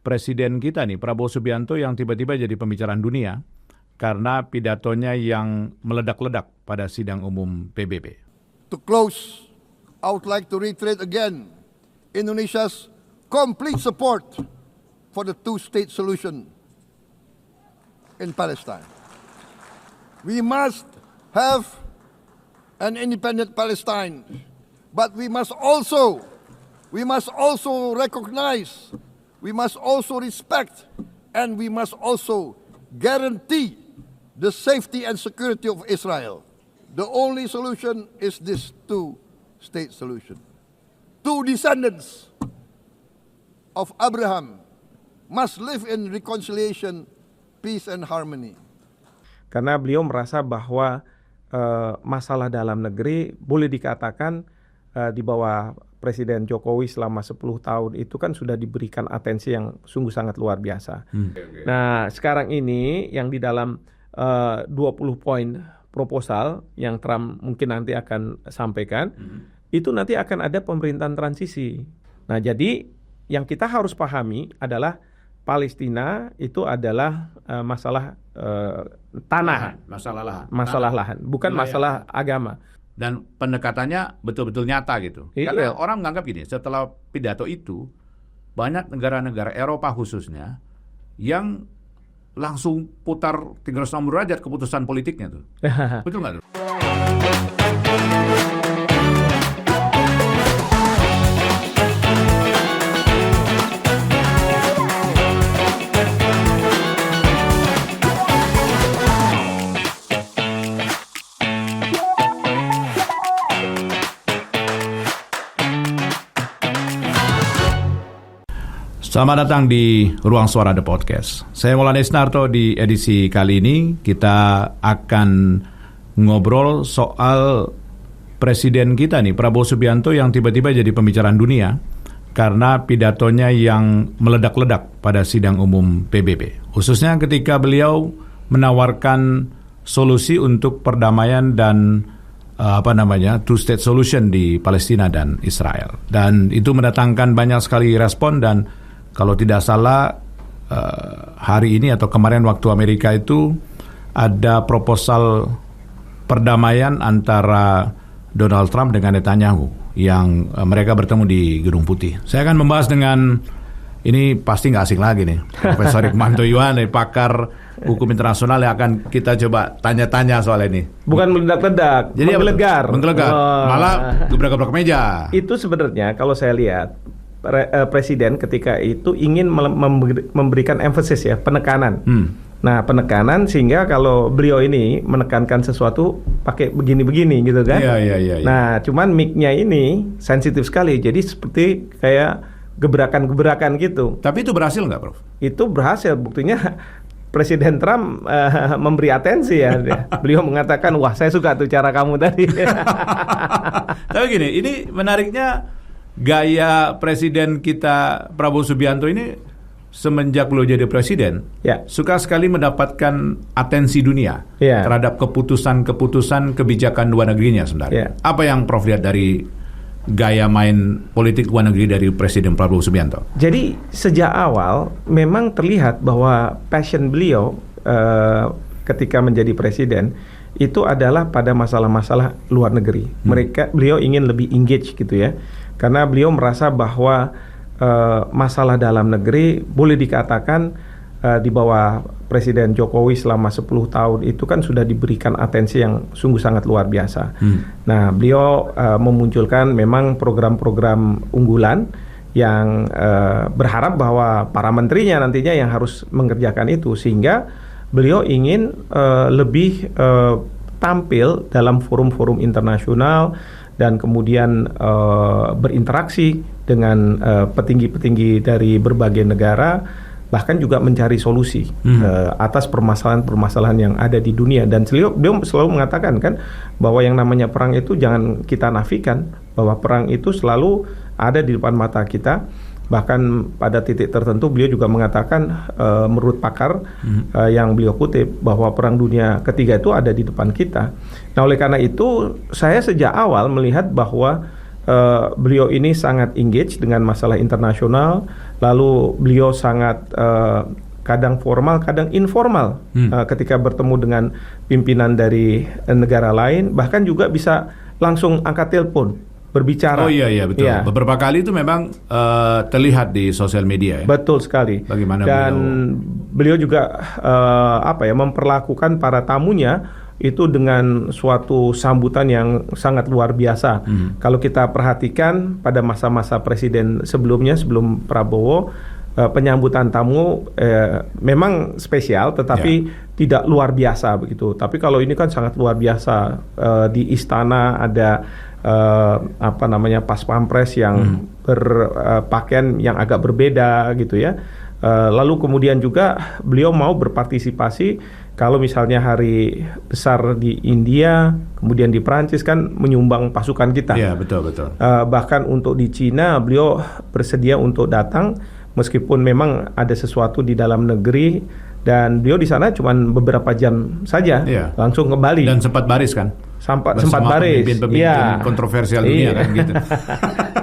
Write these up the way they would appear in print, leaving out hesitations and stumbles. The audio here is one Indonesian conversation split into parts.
presiden kita nih, Prabowo Subianto, yang tiba-tiba jadi pembicaraan dunia karena pidatonya yang meledak-ledak pada sidang umum PBB. To close, I would like to reiterate again Indonesia's complete support for the two-state solution in Palestine. We must have an independent Palestine, but we must also recognize, we must also respect, and we must also guarantee the safety and security of Israel. The only solution is this two-state solution. Two descendants of Abraham must live in reconciliation, peace, and harmony. Karena beliau merasa bahwa masalah dalam negeri boleh dikatakan di bawah Presiden Jokowi selama 10 tahun itu kan sudah diberikan atensi yang sungguh sangat luar biasa. Nah, sekarang ini yang di dalam 20 poin proposal yang Trump mungkin nanti akan sampaikan, itu nanti akan ada pemerintahan transisi. Nah, jadi yang kita harus pahami adalah Palestina itu adalah masalah tanah, masalah lahan, bukan masalah agama. Dan pendekatannya betul-betul nyata gitu. Karena orang menganggap gini, setelah pidato itu, banyak negara-negara Eropa khususnya yang langsung putar 360 derajat keputusan politiknya tuh. Betul nggak tuh? Selamat datang di Ruang Suara The Podcast. Saya Maulana Isnarto. Di edisi kali ini kita akan ngobrol soal presiden kita nih, Prabowo Subianto, yang tiba-tiba jadi pembicaraan dunia karena pidatonya yang meledak-ledak pada sidang umum PBB. Khususnya ketika beliau menawarkan solusi untuk perdamaian dan two-state solution di Palestina dan Israel. Dan itu mendatangkan banyak sekali respon, dan kalau tidak salah hari ini atau kemarin waktu Amerika itu ada proposal perdamaian antara Donald Trump dengan Netanyahu yang mereka bertemu di Gedung Putih. Saya akan membahas dengan, ini pasti nggak asing lagi nih, Profesor Hikmanto Yohan, pakar hukum internasional, yang akan kita coba tanya-tanya soal ini. Bukan meledak-ledak, jadi menggelegar. Malah gebrak-gebrak meja. Itu sebenarnya kalau saya lihat presiden ketika itu ingin memberikan emphasis, ya, penekanan. Nah, penekanan sehingga kalau beliau ini menekankan sesuatu pakai begini-begini gitu kan. Iya. Nah, cuman mic-nya ini sensitif sekali, jadi seperti kayak gebrakan-gebrakan gitu. Tapi itu berhasil nggak, Prof? Itu berhasil, buktinya Presiden Trump memberi atensi, ya. Beliau mengatakan, wah, saya suka tuh cara kamu tadi. Tapi gini, ini menariknya gaya presiden kita Prabowo Subianto ini semenjak beliau jadi presiden, suka sekali mendapatkan atensi dunia terhadap keputusan-keputusan kebijakan luar negerinya sebenarnya. Apa yang Prof lihat dari gaya main politik luar negeri dari Presiden Prabowo Subianto? Jadi sejak awal memang terlihat bahwa passion beliau ketika menjadi presiden itu adalah pada masalah-masalah luar negeri. Beliau ingin lebih engage gitu, ya. Karena beliau merasa bahwa masalah dalam negeri boleh dikatakan di bawah Presiden Jokowi selama 10 tahun itu kan sudah diberikan atensi yang sungguh sangat luar biasa. Nah, beliau memunculkan memang program-program unggulan yang berharap bahwa para menterinya nantinya yang harus mengerjakan itu, sehingga beliau ingin lebih tampil dalam forum-forum internasional dan kemudian berinteraksi dengan petinggi-petinggi dari berbagai negara, bahkan juga mencari solusi atas permasalahan-permasalahan yang ada di dunia. Dan beliau selalu mengatakan kan bahwa yang namanya perang itu jangan kita nafikan, bahwa perang itu selalu ada di depan mata kita. Bahkan pada titik tertentu beliau juga mengatakan menurut pakar yang beliau kutip bahwa perang dunia ketiga itu ada di depan kita. Nah, oleh karena itu saya sejak awal melihat bahwa beliau ini sangat engage dengan masalah internasional, Lalu beliau sangat kadang formal, kadang informal ketika bertemu dengan pimpinan dari negara lain, bahkan juga bisa langsung angkat telepon, berbicara. Oh iya betul. Ya. Beberapa kali itu memang terlihat di sosial media ya. Betul sekali. Bagaimana dan beliau juga memperlakukan para tamunya itu dengan suatu sambutan yang sangat luar biasa. Kalau kita perhatikan pada masa-masa presiden sebelumnya, sebelum Prabowo, penyambutan tamu memang spesial, tetapi tidak luar biasa begitu. Tapi kalau ini kan sangat luar biasa. Di istana ada pas pampres yang berpakaian yang agak berbeda gitu ya. Lalu kemudian juga beliau mau berpartisipasi kalau misalnya hari besar di India, kemudian di Perancis kan menyumbang pasukan kita. Iya betul. Bahkan untuk di Cina beliau bersedia untuk datang. Meskipun memang ada sesuatu di dalam negeri dan beliau di sana cuma beberapa jam saja, langsung kembali. Dan sempat baris kan? Sempat baris. Pemimpin kontroversial dunia kan gitu.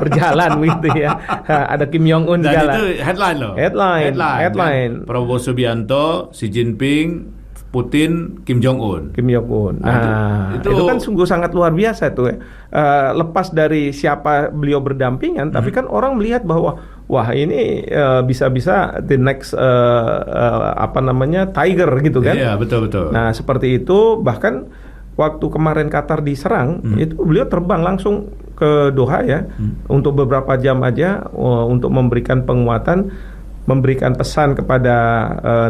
Berjalan gitu ya. Ada Kim Jong Un dan segala. Dan itu headline loh. Headline. Kan? Prabowo Subianto, Xi Jinping, Putin, Kim Jong Un. Nah, itu kan sungguh sangat luar biasa itu. Lepas dari siapa beliau berdampingan, tapi kan orang melihat bahwa wah ini bisa-bisa the next tiger gitu kan? Iya betul. Nah seperti itu, bahkan waktu kemarin Qatar diserang, itu beliau terbang langsung ke Doha ya, untuk beberapa jam aja untuk memberikan penguatan. Memberikan pesan kepada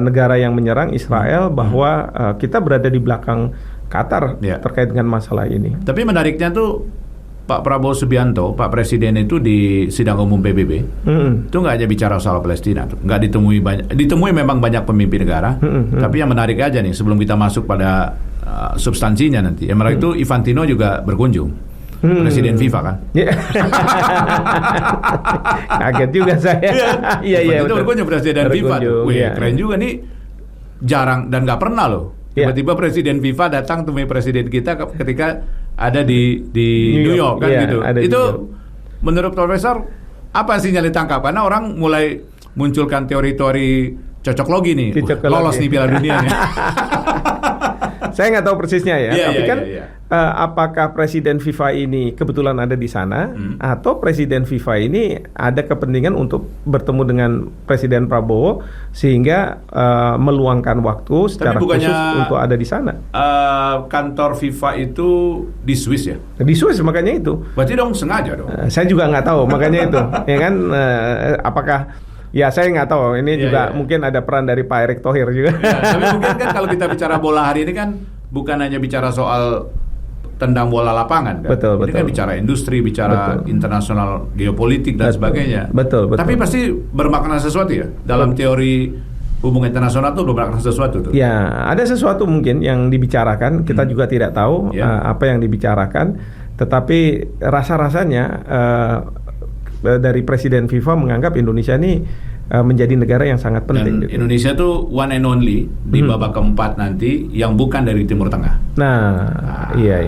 negara yang menyerang Israel bahwa kita berada di belakang Qatar terkait dengan masalah ini. Tapi menariknya tuh Pak Prabowo Subianto, Pak Presiden itu di sidang umum PBB itu nggak hanya bicara soal Palestina, tuh nggak ditemui memang banyak pemimpin negara, tapi yang menarik aja nih sebelum kita masuk pada substansinya nanti, yang menarik itu Infantino juga berkunjung. Presiden FIFA kan? Kaget juga saya. Iya. Itu berkunjung Presiden FIFA. Keren juga nih. Jarang dan nggak pernah loh. Tiba-tiba Presiden FIFA datang temui Presiden kita ketika ada di New York kan gitu. Itu menurut Profesor apa sinyal ditangkap? Karena orang mulai munculkan teori-teori cocok logi nih. Lolos nih Piala Dunia nih. Saya nggak tahu persisnya ya, tapi kan apakah Presiden FIFA ini kebetulan ada di sana, atau Presiden FIFA ini ada kepentingan untuk bertemu dengan Presiden Prabowo sehingga meluangkan waktu secara khusus untuk ada di sana. Kantor FIFA itu di Swiss ya? Di Swiss, makanya itu. Berarti dong sengaja dong? Saya juga nggak tahu, makanya itu. Ya kan, apakah... Ya saya nggak tahu, ini juga mungkin ada peran dari Pak Erick Thohir juga. Tapi mungkin kan kalau kita bicara bola hari ini kan bukan hanya bicara soal tendang bola lapangan kan. Ini kan bicara industri, bicara internasional geopolitik dan sebagainya. Betul. Tapi pasti bermakna sesuatu ya dalam teori hubungan internasional tuh bermakna sesuatu tuh. Ya, ada sesuatu mungkin yang dibicarakan, kita juga tidak tahu apa yang dibicarakan, tetapi rasa-rasanya dari Presiden FIFA menganggap Indonesia ini menjadi negara yang sangat penting. Dan Indonesia tuh one and only di babak keempat nanti yang bukan dari Timur Tengah. Nah, iya.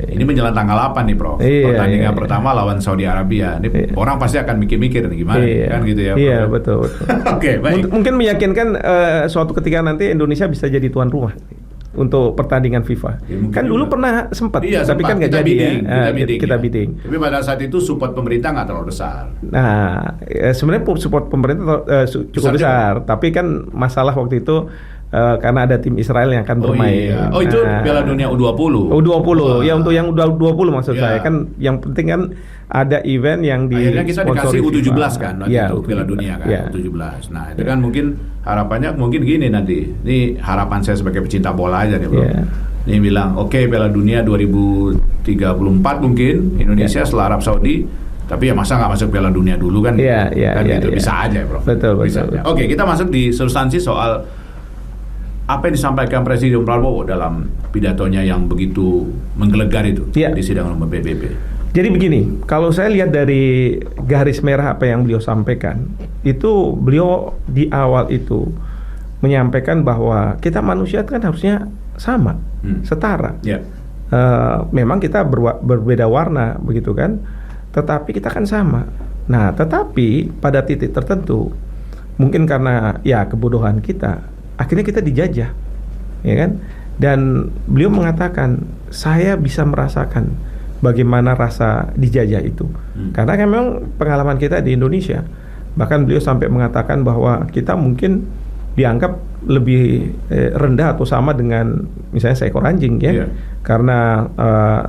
Ini menjelang tanggal 8 nih, Prof. Pertandingan pertama lawan Saudi Arabia. Ini orang pasti akan mikir-mikir nih gimana, kan gitu ya. Iya, betul. Oke, baik. Mungkin meyakinkan suatu ketika nanti Indonesia bisa jadi tuan rumah untuk pertandingan FIFA. Kan dulu pernah sempat, tapi kan nggak jadi kita bidding. Tapi pada saat itu support pemerintah nggak terlalu besar. Nah, sebenarnya support pemerintah cukup besar, tapi kan masalah waktu itu karena ada tim Israel yang akan bermain. Itu Piala Dunia U20. U20, ya untuk yang U20 maksud saya kan, yang penting kan ada event yang di akhirnya kita dikasih U17 kan waktu itu Piala Dunia kan U17. Nah itu kan mungkin harapannya mungkin gini nanti. Ini harapan saya sebagai pecinta bola aja nih bro. Ini bilang oke, Piala Dunia 2034 mungkin Indonesia setelah Arab Saudi. Tapi ya masa nggak masuk Piala Dunia dulu kan? Gitu. Bisa aja bro. Betul. Oke, kita masuk di substansi soal apa yang disampaikan Presiden Prabowo dalam pidatonya yang begitu menggelegar itu di sidang umum PBB. Jadi begini, kalau saya lihat dari garis merah apa yang beliau sampaikan, itu beliau di awal itu menyampaikan bahwa kita manusia kan harusnya sama, setara. Memang kita berbeda warna, begitu kan? Tetapi kita kan sama. Nah, tetapi pada titik tertentu mungkin karena ya kebodohan kita, akhirnya kita dijajah, ya kan? Dan beliau mengatakan, saya bisa merasakan bagaimana rasa dijajah itu. Karena kan memang pengalaman kita di Indonesia, bahkan beliau sampai mengatakan bahwa kita mungkin dianggap lebih rendah atau sama dengan misalnya seekor anjing, ya. Karena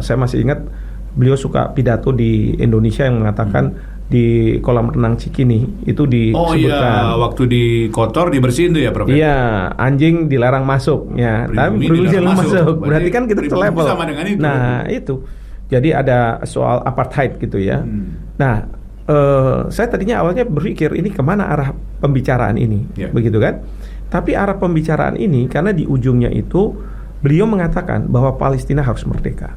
saya masih ingat beliau suka pidato di Indonesia yang mengatakan di kolam renang Cikini itu disebutkan. Waktu di kotor dibersihin tuh ya, Prof. Iya, anjing dilarang masuk, ya. Tapi pribumi dilarang masuk. Berarti kan kita selevel. Nah, itu. Jadi ada soal apartheid gitu ya. Nah, saya tadinya awalnya berpikir ini kemana arah pembicaraan ini, begitu kan? Tapi arah pembicaraan ini karena di ujungnya itu beliau mengatakan bahwa Palestina harus merdeka.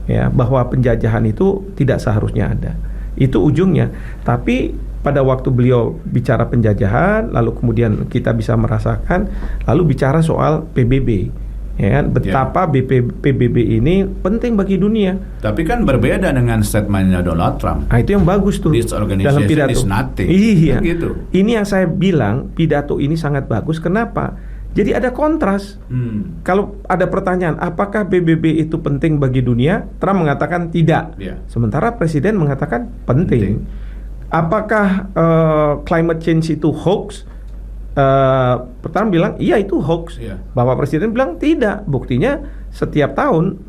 Ya, bahwa penjajahan itu tidak seharusnya ada. Itu ujungnya. Tapi pada waktu beliau bicara penjajahan, lalu kemudian kita bisa merasakan, lalu bicara soal PBB, ya kan? Betapa PBB ini penting bagi dunia. Tapi kan berbeda dengan statementnya Donald Trump. Nah, itu yang bagus tuh dalam pidato. Is nothing. Iya. Gitu. Ini yang saya bilang pidato ini sangat bagus. Kenapa? Jadi ada kontras. Kalau ada pertanyaan, apakah PBB itu penting bagi dunia? Trump mengatakan tidak. Sementara Presiden mengatakan penting. Apakah climate change itu hoax? Trump bilang iya itu hoax. Bahwa Presiden bilang tidak. Buktinya setiap tahun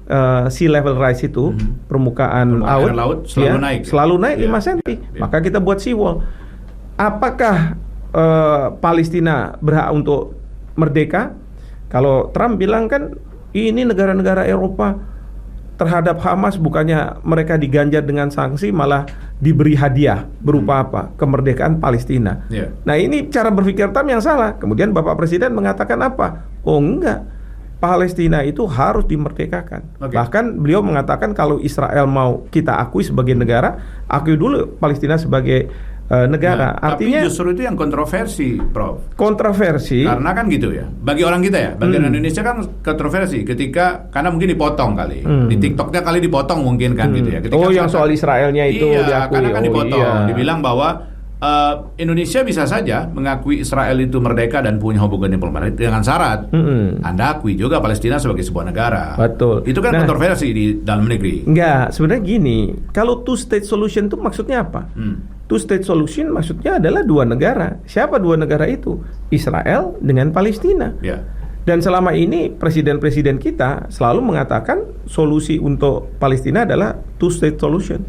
sea level rise itu permukaan laut selalu naik 5 cm. Maka kita buat seawall. Apakah Palestina berhak untuk merdeka? Kalau Trump bilang kan ini negara-negara Eropa terhadap Hamas bukannya mereka diganjar dengan sanksi, malah diberi hadiah berupa apa? Kemerdekaan Palestina. Nah, ini cara berpikir Trump yang salah. Kemudian Bapak Presiden mengatakan apa? Oh enggak, Palestina itu harus dimerdekakan. Bahkan beliau mengatakan kalau Israel mau kita akui sebagai negara, akui dulu Palestina sebagai negara. Artinya, tapi justru itu yang kontroversi, Prof. Kontroversi karena kan gitu ya. Bagi orang kita ya, bagi orang Indonesia kan kontroversi ketika karena mungkin dipotong kali. Di TikToknya kali dipotong mungkin kan gitu ya. Ketika yang soal Israelnya itu diakui. Karena kan dipotong. Dibilang bahwa Indonesia bisa saja mengakui Israel itu merdeka dan punya hubungan diplomatik dengan syarat Anda akui juga Palestina sebagai sebuah negara. Betul. Itu kan kontroversi di dalam negeri. Enggak, sebenarnya gini, kalau two state solution itu maksudnya apa? Two state solution maksudnya adalah dua negara. Siapa dua negara itu? Israel dengan Palestina. Dan selama ini presiden-presiden kita selalu mengatakan solusi untuk Palestina adalah two state solution.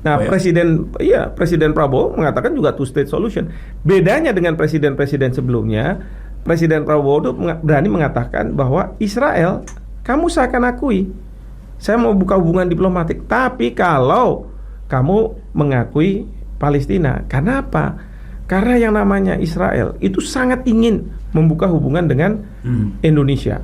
Nah, Presiden Prabowo mengatakan juga two state solution. Bedanya dengan presiden-presiden sebelumnya, Presiden Prabowo itu berani mengatakan bahwa Israel, kamu saya akan akui, saya mau buka hubungan diplomatik, tapi kalau kamu mengakui Palestina. Karena apa? Karena yang namanya Israel itu sangat ingin membuka hubungan dengan Indonesia.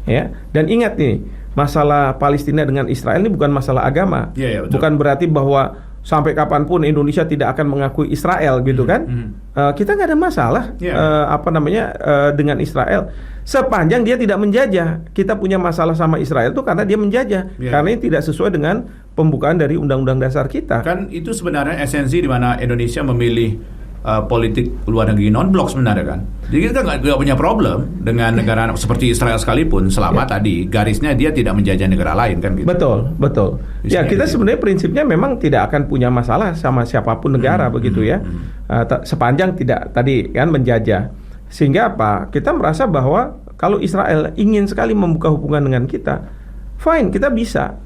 Ya. Dan ingat nih, masalah Palestina dengan Israel ini bukan masalah agama. Bukan berarti bahwa sampai kapanpun Indonesia tidak akan mengakui Israel gitu kan? Kita nggak ada masalah dengan Israel sepanjang dia tidak menjajah. Kita punya masalah sama Israel itu karena dia menjajah, karena ini tidak sesuai dengan pembukaan dari Undang-Undang Dasar kita. Kan itu sebenarnya esensi di mana Indonesia memilih politik luar negeri non-blok sebenarnya kan. Jadi kita nggak punya problem dengan negara seperti Israel sekalipun selama tadi garisnya dia tidak menjajah negara lain kan gitu. Betul. Ya kita sebenarnya prinsipnya memang tidak akan punya masalah sama siapapun negara begitu ya. Sepanjang tidak tadi kan menjajah. Sehingga apa? Kita merasa bahwa kalau Israel ingin sekali membuka hubungan dengan kita, fine, kita bisa.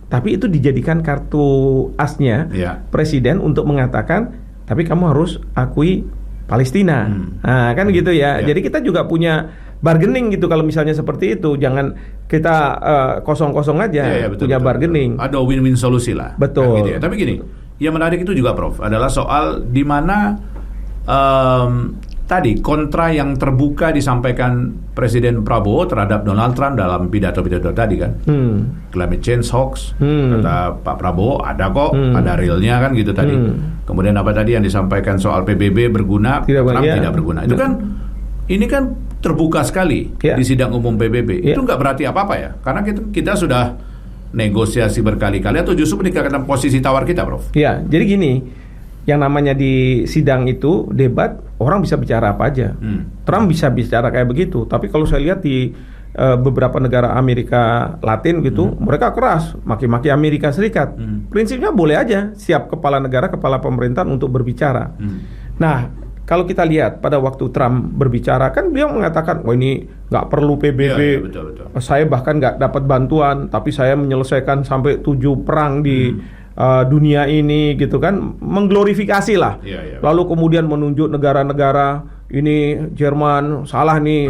Tapi itu dijadikan kartu asnya presiden untuk mengatakan, tapi kamu harus akui Palestina. Nah, kan gitu ya. Jadi kita juga punya bargaining gitu kalau misalnya seperti itu. Jangan kita kosong-kosong aja, punya bargaining. Ada win-win solusi lah. Betul. Kan gitu ya. Tapi gini, yang menarik itu juga Prof, adalah soal di mana tadi kontra yang terbuka disampaikan Presiden Prabowo terhadap Donald Trump dalam pidato-pidato tadi kan. Climate change hoax, kata Pak Prabowo ada kok, ada realnya kan gitu tadi. Kemudian apa tadi yang disampaikan soal PBB berguna, Trump tidak berguna. Itu kan ini kan terbuka sekali di sidang umum PBB. Itu nggak berarti apa-apa ya, karena kita sudah negosiasi berkali-kali atau justru meningkatkan posisi tawar kita, Prof. Ya, jadi gini. yang namanya di sidang itu debat, orang bisa bicara apa aja. Trump bisa bicara kayak begitu. Tapi kalau saya lihat di beberapa negara Amerika Latin gitu, mereka keras maki-maki Amerika Serikat. Prinsipnya boleh aja siap kepala negara, kepala pemerintahan untuk berbicara. Nah, kalau kita lihat pada waktu Trump berbicara, kan beliau mengatakan, wah ini nggak perlu PBB, betul. saya bahkan nggak dapat bantuan, tapi saya menyelesaikan sampai 7 perang di dunia ini, gitu kan, mengglorifikasi lah. Lalu kemudian menunjuk negara-negara, ini Jerman salah nih,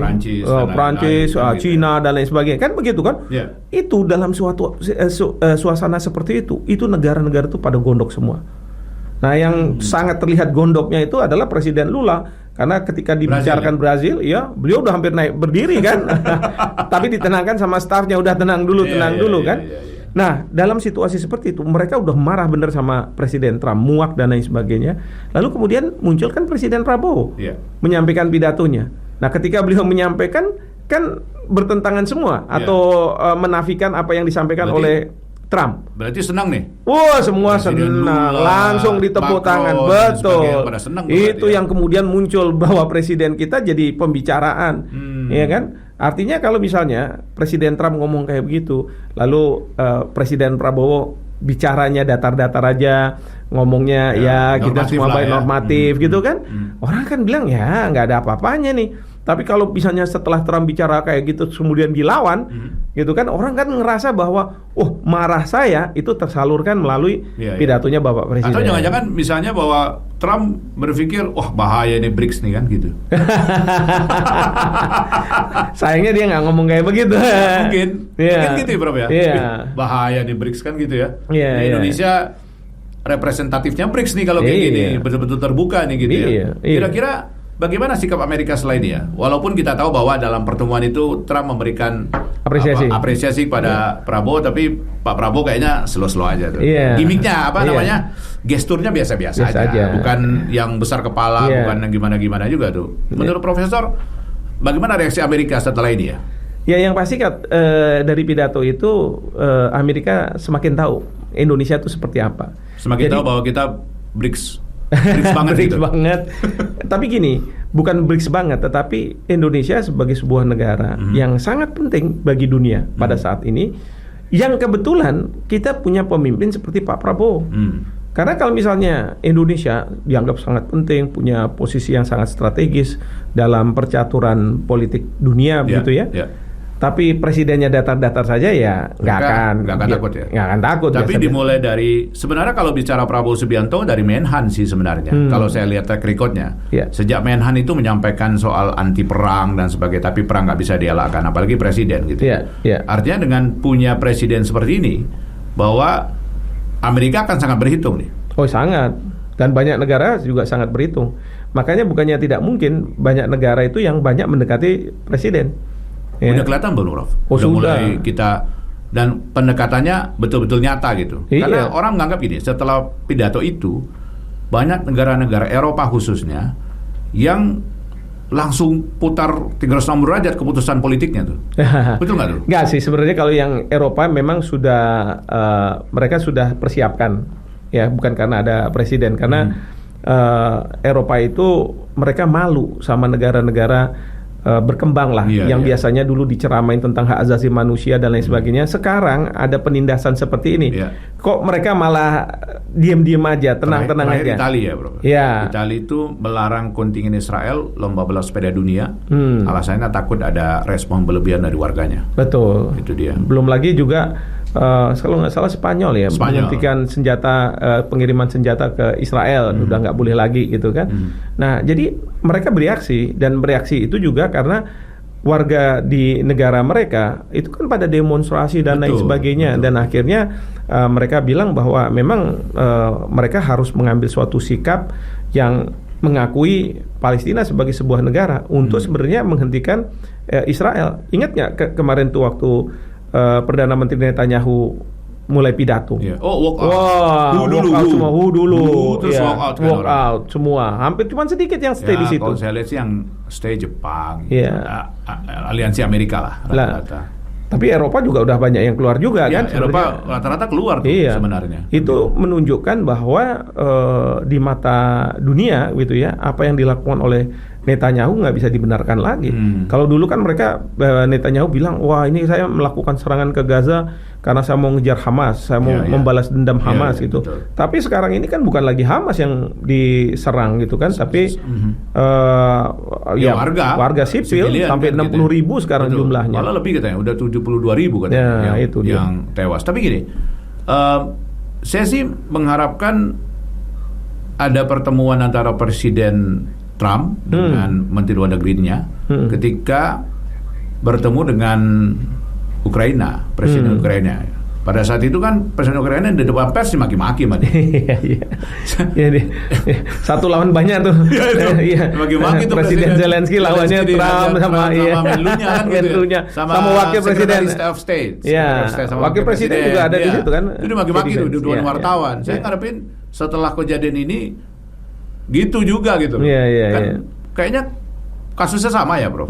Prancis, Cina dan lain sebagainya, kan begitu kan? Itu dalam suatu suasana seperti itu negara-negara itu pada gondok semua. Nah, yang sangat terlihat gondoknya itu adalah Presiden Lula, karena ketika dibicarakan Brazil, ya beliau udah hampir naik berdiri kan, tapi ditenangkan sama stafnya, udah tenang dulu kan. Nah, dalam situasi seperti itu mereka udah marah bener sama Presiden Trump, muak dan lain sebagainya. Lalu kemudian muncul kan Presiden Prabowo menyampaikan pidatonya. Nah, ketika beliau menyampaikan kan bertentangan semua atau menafikan apa yang disampaikan oleh Trump. Berarti senang nih? Wah, semua senang, langsung ditepuk tangan. Betul. Itu yang kemudian muncul bahwa presiden kita jadi pembicaraan, ya kan? Artinya kalau misalnya Presiden Trump ngomong kayak begitu, lalu Presiden Prabowo bicaranya datar-datar aja, ngomongnya ya kita semua baik normatif gitu kan? Orang kan bilang ya nggak ada apa-apanya nih. Tapi kalau misalnya setelah Trump bicara kayak gitu kemudian dilawan, gitu kan, orang kan ngerasa bahwa, oh marah saya itu tersalurkan melalui pidatonya Bapak Presiden. Atau jangan-jangan misalnya bahwa Trump berpikir, wah bahaya nih BRICS nih kan gitu. Sayangnya dia nggak ngomong kayak begitu. Mungkin gitu ya Prof ya. Bahaya nih BRICS kan gitu ya. Di Indonesia representatifnya BRICS nih kalau kayak gini, betul-betul terbuka nih gitu ya. Kira-kira bagaimana sikap Amerika selain ini ya? Walaupun kita tahu bahwa dalam pertemuan itu Trump memberikan apresiasi pada Prabowo, tapi Pak Prabowo kayaknya slow-slow aja tuh. Gimiknya namanya? Gesturnya biasa-biasa aja. Bukan yang besar kepala, bukan yang gimana-gimana juga tuh. Menurut Profesor, bagaimana reaksi Amerika setelah ini ya? Ya, yang pasti dari pidato itu Amerika semakin tahu Indonesia itu seperti apa. Semakin tahu bahwa kita BRICS banget. Tapi gini, bukan BRICS banget, tetapi Indonesia sebagai sebuah negara yang sangat penting bagi dunia pada saat ini, yang kebetulan kita punya pemimpin seperti Pak Prabowo. Karena kalau misalnya Indonesia dianggap sangat penting, punya posisi yang sangat strategis dalam percaturan politik dunia, begitu ya. Tapi presidennya datar-datar saja ya nggak akan takut ya. Nggak akan takut. Tapi biasanya dimulai dari, sebenarnya kalau bicara Prabowo Subianto dari Menhan sih sebenarnya. Kalau saya lihat track recordnya, sejak Menhan itu menyampaikan soal anti perang dan sebagainya, tapi perang nggak bisa dielakkan, apalagi presiden gitu. Artinya dengan punya presiden seperti ini, bahwa Amerika akan sangat berhitung nih. Oh sangat. Dan banyak negara juga sangat berhitung. Makanya bukannya tidak mungkin banyak negara itu yang banyak mendekati presiden. Udah kelihatan belum, Prof? Udah mulai kita, dan pendekatannya betul-betul nyata gitu. Karena orang menganggap gini, setelah pidato itu banyak negara-negara Eropa khususnya yang langsung putar 360 derajat keputusan politiknya tuh. Betul nggak tuh? Nggak sih, sebenarnya kalau yang Eropa memang sudah mereka sudah persiapkan, ya bukan karena ada presiden, karena Eropa itu mereka malu sama negara-negara berkembang lah, yang biasanya dulu diceramain tentang hak asasi manusia dan lain sebagainya. Sekarang ada penindasan seperti ini. Kok mereka malah diam-diam aja, tenang-tenang aja. Italia ya, Bro. Italia itu melarang kontingen Israel lomba balap sepeda dunia. Alasannya takut ada respon berlebihan dari warganya. Betul. Itu dia. Belum lagi juga kalau nggak salah Spanyol menghentikan senjata, pengiriman senjata ke Israel, udah nggak boleh lagi gitu kan. Nah, jadi mereka bereaksi, dan bereaksi itu juga karena warga di negara mereka itu kan pada demonstrasi dan lain sebagainya, dan akhirnya mereka bilang bahwa memang mereka harus mengambil suatu sikap yang mengakui Palestina sebagai sebuah negara untuk sebenarnya menghentikan Israel. Ingat nggak kemarin tuh waktu Perdana Menteri Netanyahu mulai pidato. Walk out. Who dulu. Terus walk out semua. Hampir cuma sedikit yang stay di situ. Kalau saya lihat sih yang stay Jepang, Aliansi Amerika lah rata-rata. Tapi Eropa juga udah banyak yang keluar juga Ya, kan sebenarnya. Eropa rata-rata keluar tuh sebenarnya. Itu menunjukkan bahwa di mata dunia gitu ya, apa yang dilakukan oleh Netanyahu nggak bisa dibenarkan lagi. Kalau dulu kan mereka Netanyahu bilang, wah ini saya melakukan serangan ke Gaza karena saya mau ngejar Hamas, saya mau membalas dendam Hamas gitu. Betul. Tapi sekarang ini kan bukan lagi Hamas yang diserang gitu kan, tapi warga sipil sampai 60.000 sekarang jumlahnya. Malah lebih katanya, udah 72.000 katanya yang tewas. Tapi gini, saya sih mengharapkan ada pertemuan antara Presiden Trump dengan Menteri Luar Negerinya ketika bertemu dengan Ukraina, Presiden Ukraina. Pada saat itu kan Presiden Ukraina di depan pers dimaki-maki, satu lawan banyak tuh. Maki-maki tuh Presiden Zelensky lawannya Trump sama menlunya kan gitu ya. sama wakil presiden of State. Wakil presiden juga ada di situ kan. Itu dimaki-maki tuh di depan wartawan. Saya ngarepin setelah kejadian ini gitu juga gitu. Kayaknya kasusnya sama ya, Bro.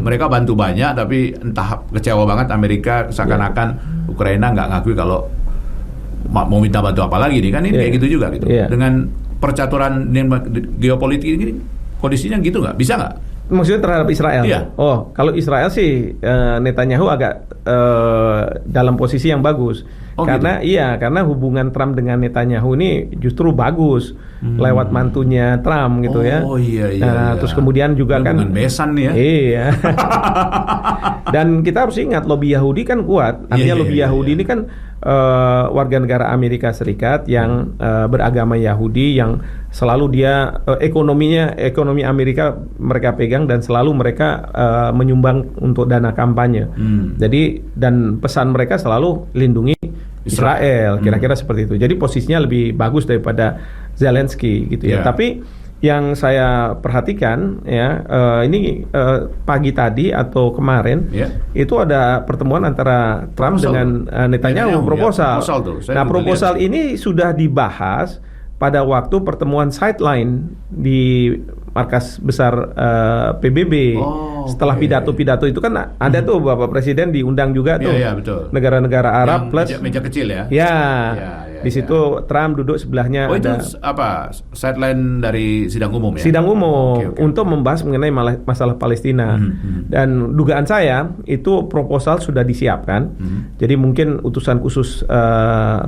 Mereka bantu banyak, tapi entah kecewa banget Amerika seakan-akan Ukraina nggak ngakui kalau mau minta bantu apa lagi nih kan ini kayak gitu juga gitu. Dengan percaturan geopolitik ini kondisinya gitu nggak? Bisa nggak? Maksudnya terhadap Israel? Oh, kalau Israel sih Netanyahu agak dalam posisi yang bagus. Karena gitu? Karena hubungan Trump dengan Netanyahu ini justru bagus lewat mantunya Trump gitu ya. Terus kemudian juga kan besan nih ya. Iya. Dan kita harus ingat lobby Yahudi kan kuat. Artinya lobby Yahudi ini kan warga negara Amerika Serikat yang beragama Yahudi yang selalu dia ekonomi Amerika mereka pegang dan selalu mereka menyumbang untuk dana kampanye. Jadi dan pesan mereka selalu lindungi Israel, kira-kira seperti itu. Jadi posisinya lebih bagus daripada Zelensky gitu ya. Tapi yang saya perhatikan ya ini pagi tadi atau kemarin itu ada pertemuan antara Trump dengan Netanyahu proposal. Proposal ini sudah dibahas pada waktu pertemuan sideline di markas besar PBB. Setelah pidato-pidato itu kan ada tuh Bapak Presiden diundang juga tuh negara-negara Arab yang plus meja kecil ya. Di situ Trump duduk sebelahnya. Itu apa? Sideline dari sidang umum ya? Sidang umum untuk membahas mengenai masalah Palestina. Dan dugaan saya itu proposal sudah disiapkan. Jadi mungkin utusan khusus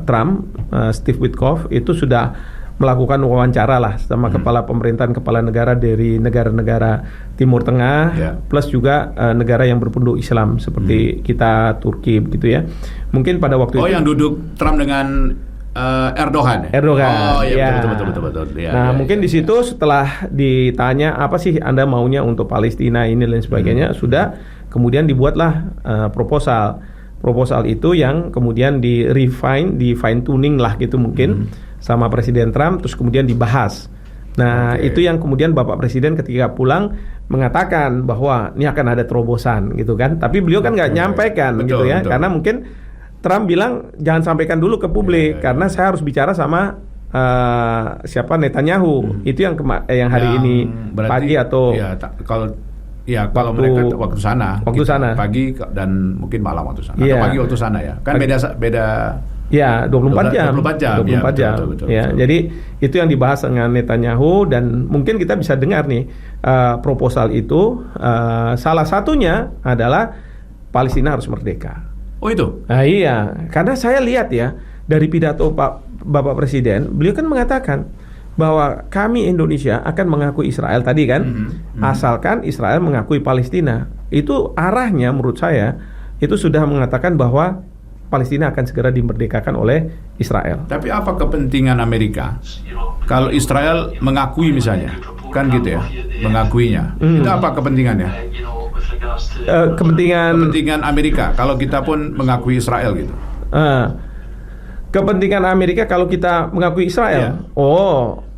Trump, Steve Witkoff itu sudah melakukan wawancara lah sama kepala pemerintahan, kepala negara dari negara-negara Timur Tengah, plus juga negara yang berpenduk Islam seperti kita, Turki begitu ya. Mungkin pada waktu itu. Yang duduk Trump dengan Erdogan. Betul. Mungkin di situ setelah ditanya apa sih Anda maunya untuk Palestina ini dan sebagainya, sudah kemudian dibuatlah proposal. Proposal itu yang kemudian di fine tuning lah gitu mungkin sama Presiden Trump, terus kemudian dibahas. Itu yang kemudian Bapak Presiden ketika pulang mengatakan bahwa ini akan ada terobosan gitu kan. Tapi beliau kan nggak nyampaikan gitu ya, karena mungkin Trump bilang jangan sampaikan dulu ke publik karena saya harus bicara sama siapa Netanyahu. Itu yang hari ini pagi atau kalau mereka waktu sana pagi dan mungkin malam waktu sana atau pagi waktu sana ya kan beda 24 jam. Betul. Jadi itu yang dibahas dengan Netanyahu dan mungkin kita bisa dengar nih proposal itu salah satunya adalah Palestina harus merdeka. Oh itu? Karena saya lihat ya dari pidato Bapak Presiden, beliau kan mengatakan bahwa kami Indonesia akan mengakui Israel tadi kan, asalkan Israel mengakui Palestina. Itu arahnya menurut saya itu sudah mengatakan bahwa Palestina akan segera dimerdekakan oleh Israel. Tapi apa kepentingan Amerika kalau Israel mengakui misalnya, kan gitu ya, mengakuinya? Itu apa kepentingannya? Kepentingan Amerika kalau kita pun mengakui Israel gitu. Kepentingan Amerika kalau kita mengakui Israel.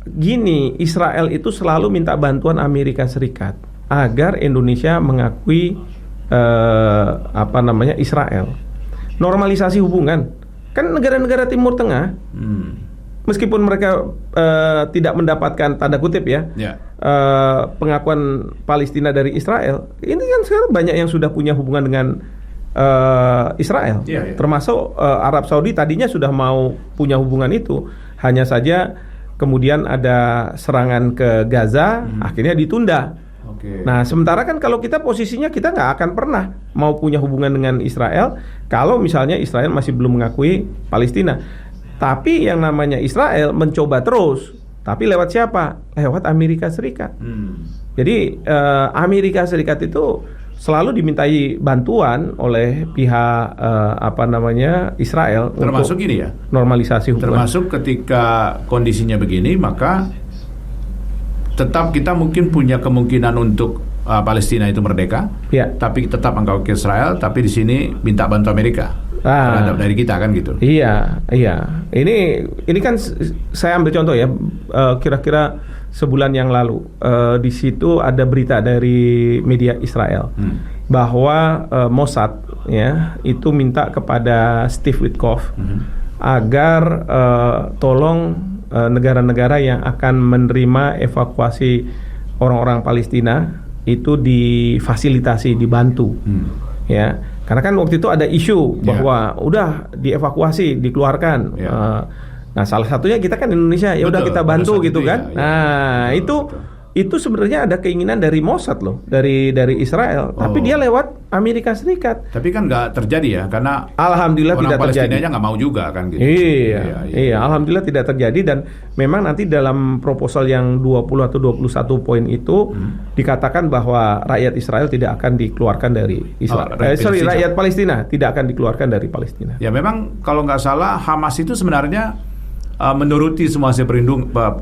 Gini, Israel itu selalu minta bantuan Amerika Serikat agar Indonesia mengakui Israel. Normalisasi hubungan. Kan negara-negara Timur Tengah meskipun mereka tidak mendapatkan tanda kutip pengakuan Palestina dari Israel, ini kan sekarang banyak yang sudah punya hubungan dengan Israel. Iya. Termasuk Arab Saudi tadinya sudah mau punya hubungan itu, hanya saja kemudian ada serangan ke Gaza, akhirnya ditunda. Nah, sementara kan kalau kita posisinya kita nggak akan pernah mau punya hubungan dengan Israel kalau misalnya Israel masih belum mengakui Palestina. Tapi yang namanya Israel mencoba terus. Tapi lewat siapa? Lewat Amerika Serikat. Jadi Amerika Serikat itu selalu dimintai bantuan oleh pihak Israel, termasuk untuk ini ya, normalisasi hubungan. termasuk ketika kondisinya begini, maka tetap kita mungkin punya kemungkinan untuk Palestina itu merdeka, ya. Tapi tetap mengakui Israel, tapi di sini minta bantu Amerika terhadap dari kita, kan gitu. Iya. Ini kan saya ambil contoh ya, kira-kira sebulan yang lalu di situ ada berita dari media Israel bahwa Mossad ya itu minta kepada Steve Witkoff agar tolong negara-negara yang akan menerima evakuasi orang-orang Palestina itu difasilitasi, dibantu ya, karena kan waktu itu ada isu bahwa udah dievakuasi, dikeluarkan. Nah, salah satunya kita kan Indonesia, ya udah kita bantu gitu kan. Itu sebenarnya ada keinginan dari Mossad loh, dari Israel, tapi dia lewat Amerika Serikat. Tapi kan nggak terjadi ya, karena alhamdulillah tidak terjadi. Palestinanya nggak mau juga kan gitu. Iya, alhamdulillah tidak terjadi, dan memang nanti dalam proposal yang 20 atau 21 poin itu dikatakan bahwa rakyat Israel tidak akan dikeluarkan dari Israel. Rakyat Palestina tidak akan dikeluarkan dari Palestina. Ya memang kalau nggak salah Hamas itu sebenarnya menuruti semua hasil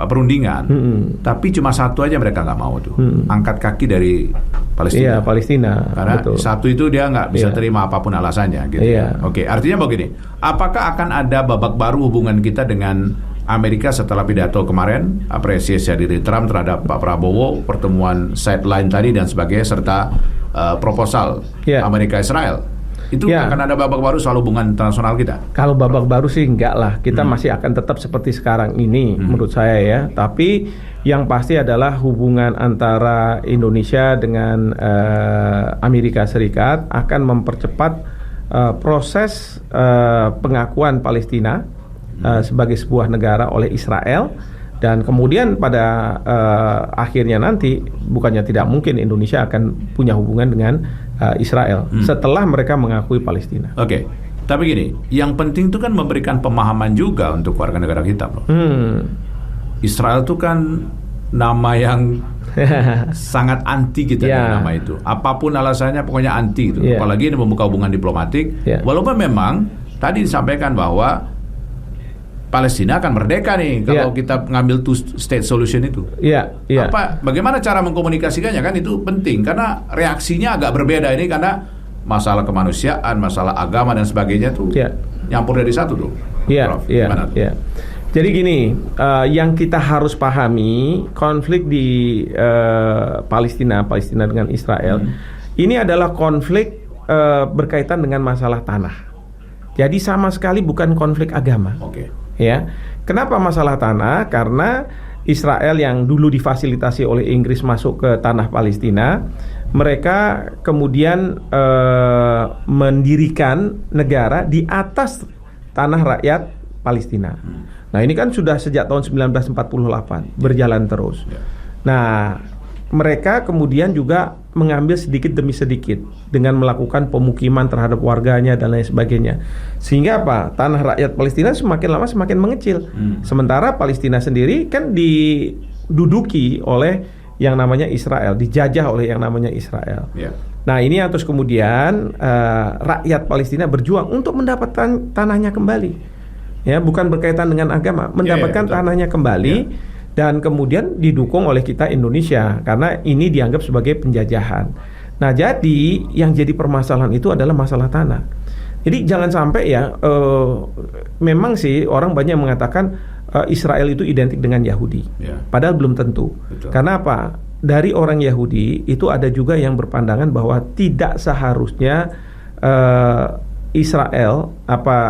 perundingan, tapi cuma satu aja mereka nggak mau tuh, angkat kaki dari Palestina. Iya, Palestina. Karena betul. Satu itu dia nggak bisa terima apapun alasannya, gitu. Oke, artinya begini, apakah akan ada babak baru hubungan kita dengan Amerika setelah pidato kemarin, apresiasi dari Trump terhadap Pak Prabowo, pertemuan sideline tadi dan sebagainya, serta proposal Amerika Israel? Itu akan ada babak baru soal hubungan internasional kita? Kalau babak baru sih enggak lah, kita masih akan tetap seperti sekarang ini menurut saya ya. Tapi yang pasti adalah hubungan antara Indonesia dengan Amerika Serikat akan mempercepat proses pengakuan Palestina sebagai sebuah negara oleh Israel. Dan kemudian pada akhirnya nanti bukannya tidak mungkin Indonesia akan punya hubungan dengan Israel setelah mereka mengakui Palestina. Oke, tapi gini, yang penting itu kan memberikan pemahaman juga untuk warga negara kita, bro. Israel itu kan nama yang sangat anti gitu nama itu. Apapun alasannya, pokoknya anti gitu. Apalagi ini membuka hubungan diplomatik. Walaupun memang tadi disampaikan bahwa Palestina akan merdeka nih kalau kita ngambil two state solution itu. Bagaimana cara mengkomunikasikannya, kan itu penting, karena reaksinya agak berbeda ini karena masalah kemanusiaan, masalah agama dan sebagainya tuh nyampur dari satu tuh. Jadi gini, yang kita harus pahami, konflik di Palestina dengan Israel ini adalah konflik berkaitan dengan masalah tanah. Jadi sama sekali bukan konflik agama. Ya, kenapa masalah tanah? Karena Israel yang dulu difasilitasi oleh Inggris masuk ke tanah Palestina, mereka kemudian mendirikan negara di atas tanah rakyat Palestina. Nah, ini kan sudah sejak tahun 1948 berjalan terus. Nah, mereka kemudian juga mengambil sedikit demi sedikit dengan melakukan pemukiman terhadap warganya dan lain sebagainya. Sehingga apa? Tanah rakyat Palestina semakin lama semakin mengecil. Sementara Palestina sendiri kan diduduki oleh yang namanya Israel, dijajah oleh yang namanya Israel. Nah, ini yang terus kemudian rakyat Palestina berjuang untuk mendapatkan tanahnya kembali. Ya, bukan berkaitan dengan agama, mendapatkan tanahnya kembali. Dan kemudian didukung oleh kita Indonesia karena ini dianggap sebagai penjajahan. Nah, jadi yang jadi permasalahan itu adalah masalah tanah. Jadi jangan sampai ya, memang sih orang banyak mengatakan Israel itu identik dengan Yahudi, padahal belum tentu. Karena apa? Dari orang Yahudi itu ada juga yang berpandangan bahwa tidak seharusnya Israel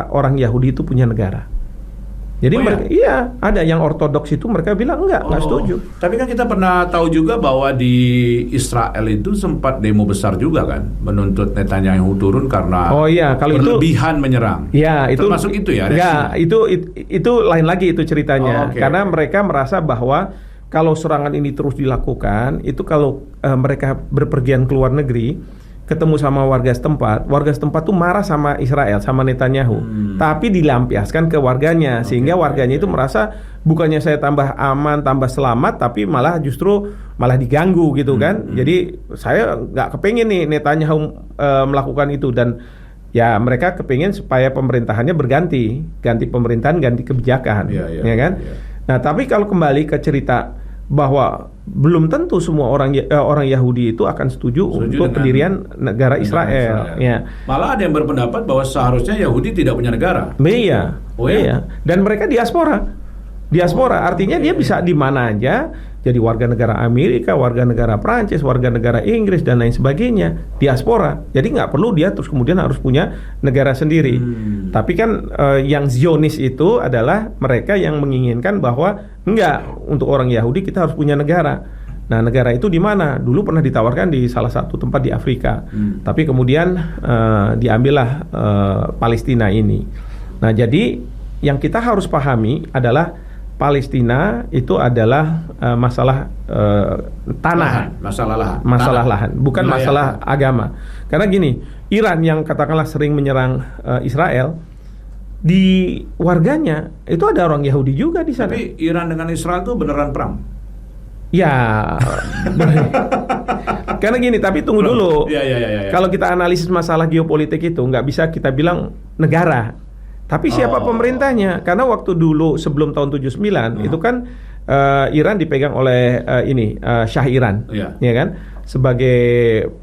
orang Yahudi itu punya negara. Jadi ada yang ortodoks itu mereka bilang nggak setuju. Tapi kan kita pernah tahu juga bahwa di Israel itu sempat demo besar juga kan, menuntut Netanyahu turun karena kalau berlebihan menyerang. Ya, itu termasuk itu ya. Ya, itu lain lagi itu ceritanya. Karena mereka merasa bahwa kalau serangan ini terus dilakukan, itu kalau mereka berpergian ke luar negeri, ketemu sama warga setempat tuh marah sama Israel, sama Netanyahu. Tapi dilampiaskan ke warganya, sehingga warganya itu merasa bukannya saya tambah aman, tambah selamat, tapi malah justru diganggu gitu kan. Jadi saya nggak kepingin nih Netanyahu melakukan itu, dan ya mereka kepingin supaya pemerintahannya ganti pemerintahan, ganti kebijakan, ya kan. Nah, tapi kalau kembali ke cerita bahwa belum tentu semua orang Yahudi itu akan setuju untuk pendirian negara Israel. Ya. Malah ada yang berpendapat bahwa seharusnya Yahudi tidak punya negara. Iya. Dan mereka diaspora. Artinya dia bisa di mana aja, jadi warga negara Amerika, warga negara Prancis, warga negara Inggris dan lain sebagainya, diaspora. Jadi nggak perlu dia terus kemudian harus punya negara sendiri. Tapi kan yang Zionis itu adalah mereka yang menginginkan bahwa enggak, untuk orang Yahudi kita harus punya negara. Nah, negara itu di mana? Dulu pernah ditawarkan di salah satu tempat di Afrika. Tapi kemudian diambillah Palestina ini. Nah, jadi yang kita harus pahami adalah Palestina itu adalah masalah tanah, masalah lahan, bukan masalah agama. Karena gini, Iran yang katakanlah sering menyerang Israel, di warganya itu ada orang Yahudi juga di sana. Tapi Iran dengan Israel itu beneran perang? Ya, karena gini. Tapi tunggu dulu. Kalau kita analisis masalah geopolitik itu nggak bisa kita bilang negara. Tapi siapa pemerintahnya? Karena waktu dulu sebelum tahun 79 itu kan Iran dipegang oleh Shah Iran, ya kan, sebagai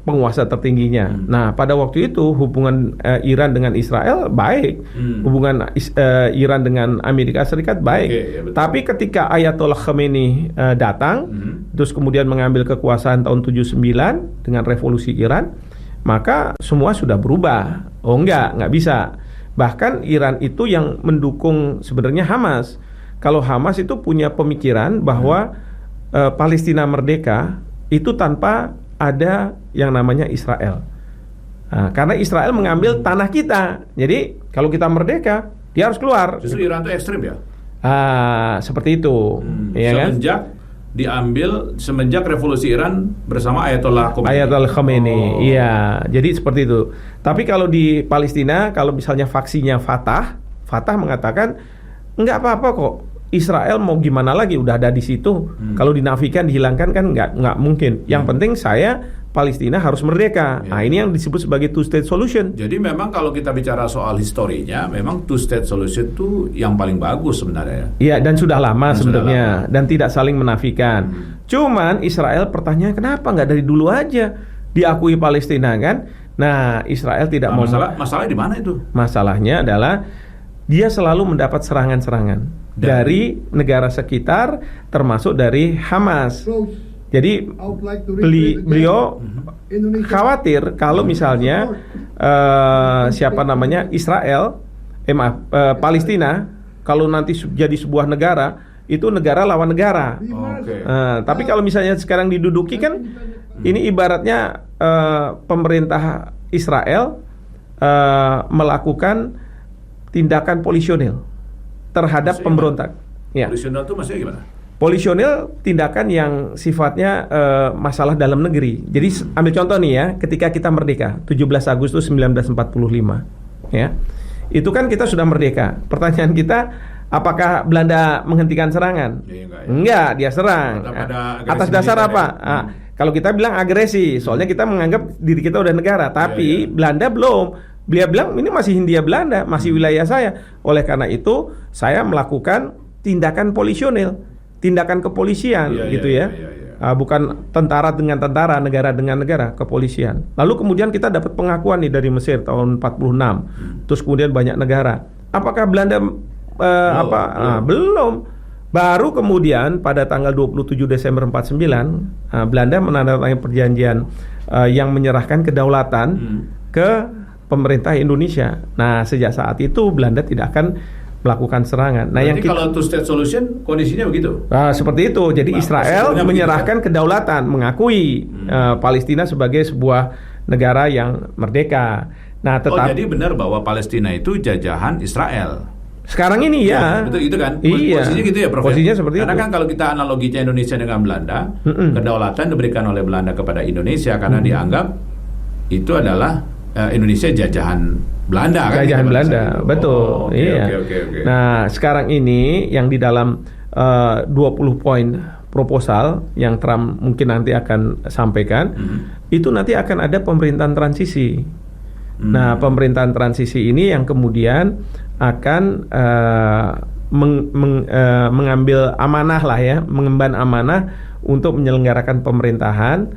penguasa tertingginya. Nah, pada waktu itu hubungan Iran dengan Israel baik, hubungan Iran dengan Amerika Serikat baik. Tapi ketika Ayatollah Khamenei datang, terus kemudian mengambil kekuasaan tahun 79 dengan revolusi Iran, maka semua sudah berubah. Nggak bisa. Bahkan Iran itu yang mendukung sebenarnya Hamas. Kalau Hamas itu punya pemikiran bahwa Palestina merdeka itu tanpa ada yang namanya Israel. Nah, karena Israel mengambil tanah kita. Jadi kalau kita merdeka, dia harus keluar. Justru Iran itu ekstrim ya? Seperti itu. Ya semenjak revolusi Iran bersama Ayatollah Khamenei. Iya, jadi seperti itu. Tapi kalau di Palestina, kalau misalnya faksinya Fatah mengatakan nggak apa-apa kok. Israel mau gimana lagi, udah ada di situ. Kalau dinafikan, dihilangkan kan nggak mungkin. Yang penting Palestina harus merdeka. Nah, ini yang disebut sebagai two-state solution. Jadi memang kalau kita bicara soal historinya, memang two-state solution itu yang paling bagus sebenarnya. Iya, dan sudah lama sebenarnya, dan tidak saling menafikan. Cuman Israel pertanyaan, kenapa nggak dari dulu aja diakui Palestina kan? Nah, Israel tidak mau. Masalahnya di mana itu? Masalahnya adalah dia selalu mendapat serangan-serangan dari negara sekitar, termasuk dari Hamas. Jadi beliau khawatir kalau misalnya Palestina kalau nanti jadi sebuah negara, itu negara lawan negara. Tapi kalau misalnya sekarang diduduki kan, ini ibaratnya pemerintah Israel melakukan tindakan polisionil terhadap pemberontak. Polisionil itu maksudnya gimana? Polisionil tindakan yang sifatnya masalah dalam negeri. Jadi ambil contoh nih ya, ketika kita merdeka 17 Agustus 1945 ya. Itu kan kita sudah merdeka. Pertanyaan kita, apakah Belanda menghentikan serangan? Enggak, dia serang. Atas dasar apa? Kalau kita bilang agresi, soalnya kita menganggap diri kita udah negara, tapi Belanda belum. Dia bilang ini masih Hindia Belanda, masih wilayah saya. Oleh karena itu, saya melakukan tindakan polisionil, tindakan kepolisian bukan tentara dengan tentara, negara dengan negara, kepolisian. Lalu kemudian kita dapat pengakuan nih dari Mesir tahun 46. Terus kemudian banyak negara. Apakah Belanda belum. Baru kemudian pada tanggal 27 Desember 49 Belanda menandatangani perjanjian yang menyerahkan kedaulatan ke pemerintah Indonesia. Nah, sejak saat itu Belanda tidak akan melakukan serangan. Nah, berarti kalau two state solution kondisinya begitu. Seperti itu. Jadi Israel menyerahkan kedaulatan, mengakui Palestina sebagai sebuah negara yang merdeka. Nah, jadi benar bahwa Palestina itu jajahan Israel. Sekarang ini ya. Betul itu kan? Iya. Posisinya gitu ya, Prof. Posisinya seperti karena itu. kan kalau kita analoginya Indonesia dengan Belanda, kedaulatan diberikan oleh Belanda kepada Indonesia karena dianggap itu adalah Indonesia jajahan Belanda kan? Jajahan Belanda, betul. Iya. Okay. Nah, sekarang ini yang di dalam 20 poin proposal yang Trump mungkin nanti akan sampaikan, itu nanti akan ada pemerintahan transisi. Nah, pemerintahan transisi ini yang kemudian akan mengambil amanah lah ya, mengemban amanah untuk menyelenggarakan pemerintahan,